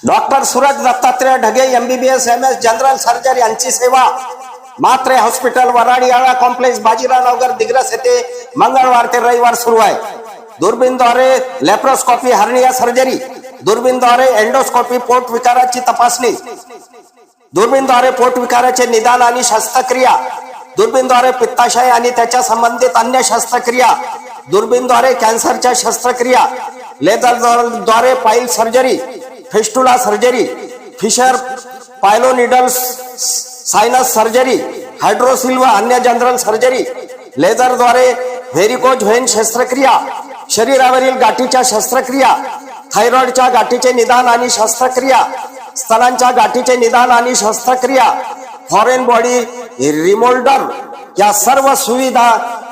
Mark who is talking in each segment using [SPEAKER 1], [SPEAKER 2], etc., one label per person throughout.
[SPEAKER 1] Doctor Suraj Dattatray Dhage MBBS MS general surgery यांची सेवा मात्रे hospital वराडीयाळा complex Bajirao नगर दिग्रस येथे मंगळवार ते रविवार सुरू आहे। दुर्बीनद्वारे लॅप्रोस्कोपी हर्निया सर्जरी, दुर्बीनद्वारे एंडोस्कोपी पोट विकाराची तपासणी, दुर्बीनद्वारे पोट विकाराचे निदान आणि शस्त्रक्रिया, दुर्बीनद्वारे पित्ताशय आणि त्याच्या संबंधित अन्य शस्त्रक्रिया, दुर्बीनद्वारे कॅन्सरच्या शस्त्रक्रिया, लेझरद्वारे pile surgery, fistula surgery, fissure pilonidal sinus surgery, hydrocele व अन्य जनरल सर्जरी, लेझरद्वारे व्हेरिकोज व्हेन शस्त्रक्रिया, शरीरावरील गाठीच्या शस्त्रक्रिया, थायरॉइडच्या गाठीचे निदान आणि शस्त्रक्रिया, स्तनांच्या गाठीचे निदान आणि शस्त्रक्रिया, फॉरेन बॉडी रिमोल्डर या सर्व सुविधा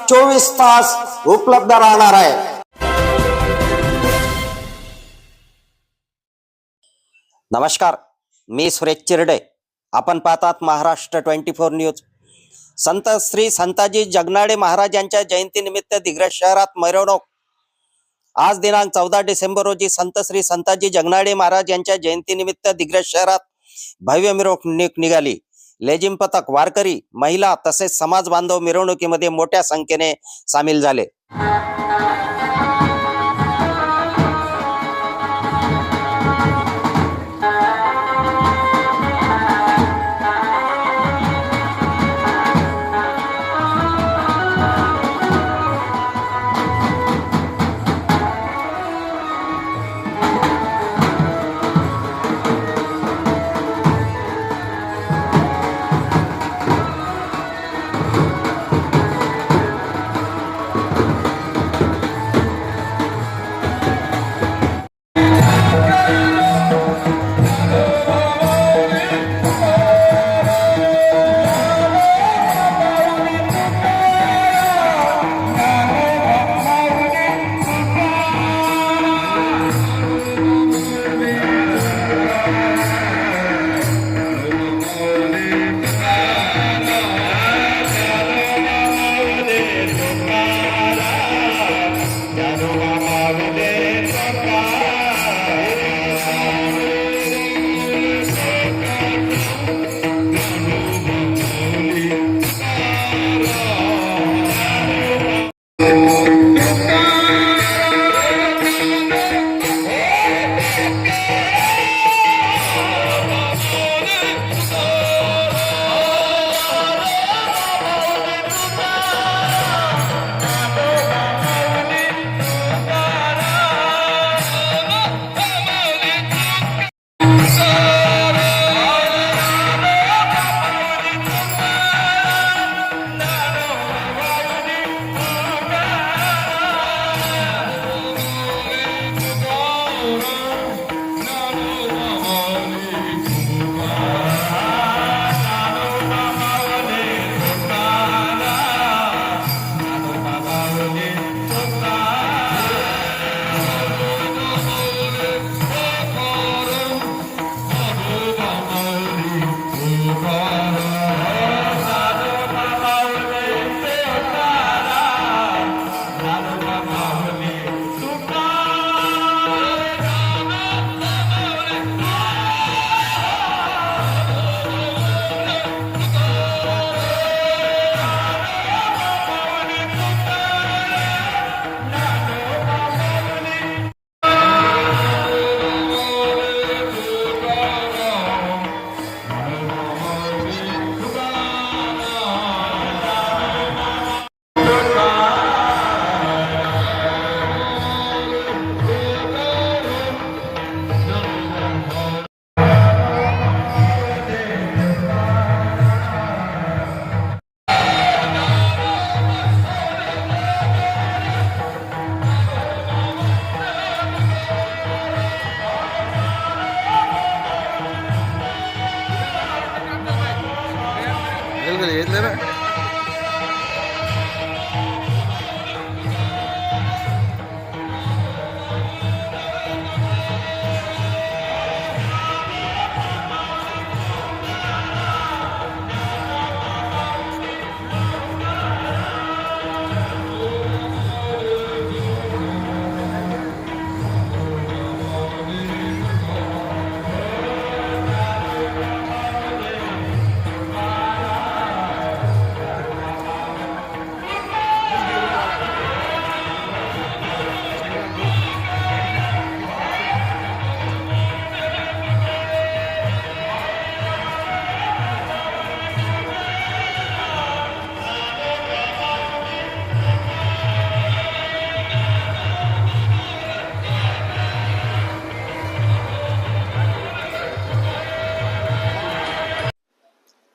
[SPEAKER 1] 24 तास उपलब्ध राहणार आहे। नमस्कार, मी सुरेश चिरडे। आपण पाहतात महाराष्ट्र 24 न्यूज। संत श्री संताजी जगनाडे महाराज यांच्या जयंतीनिमित्त दिग्रस शहरात मिरवणूक। आज दिनांक 14 डिसेंबर रोजी संत श्री संताजी जगनाडे महाराज यांच्या जयंतीनिमित्त दिग्रस शहरात भव्य मिरवणूक निघाली। लेझिम पथक, वारकरी, महिला तसेच समाज बांधव मिरवणुकीमध्ये मोठ्या संख्येने सामील झाले।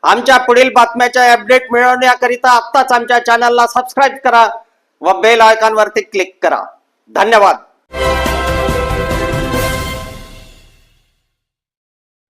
[SPEAKER 1] आमच्या पुढील बातम्याच्या अपडेट मिळवण्याकरिता आत्ताच आमच्या चॅनलला सबस्क्राईब करा व बेल आयकॉन वरती क्लिक करा. धन्यवाद.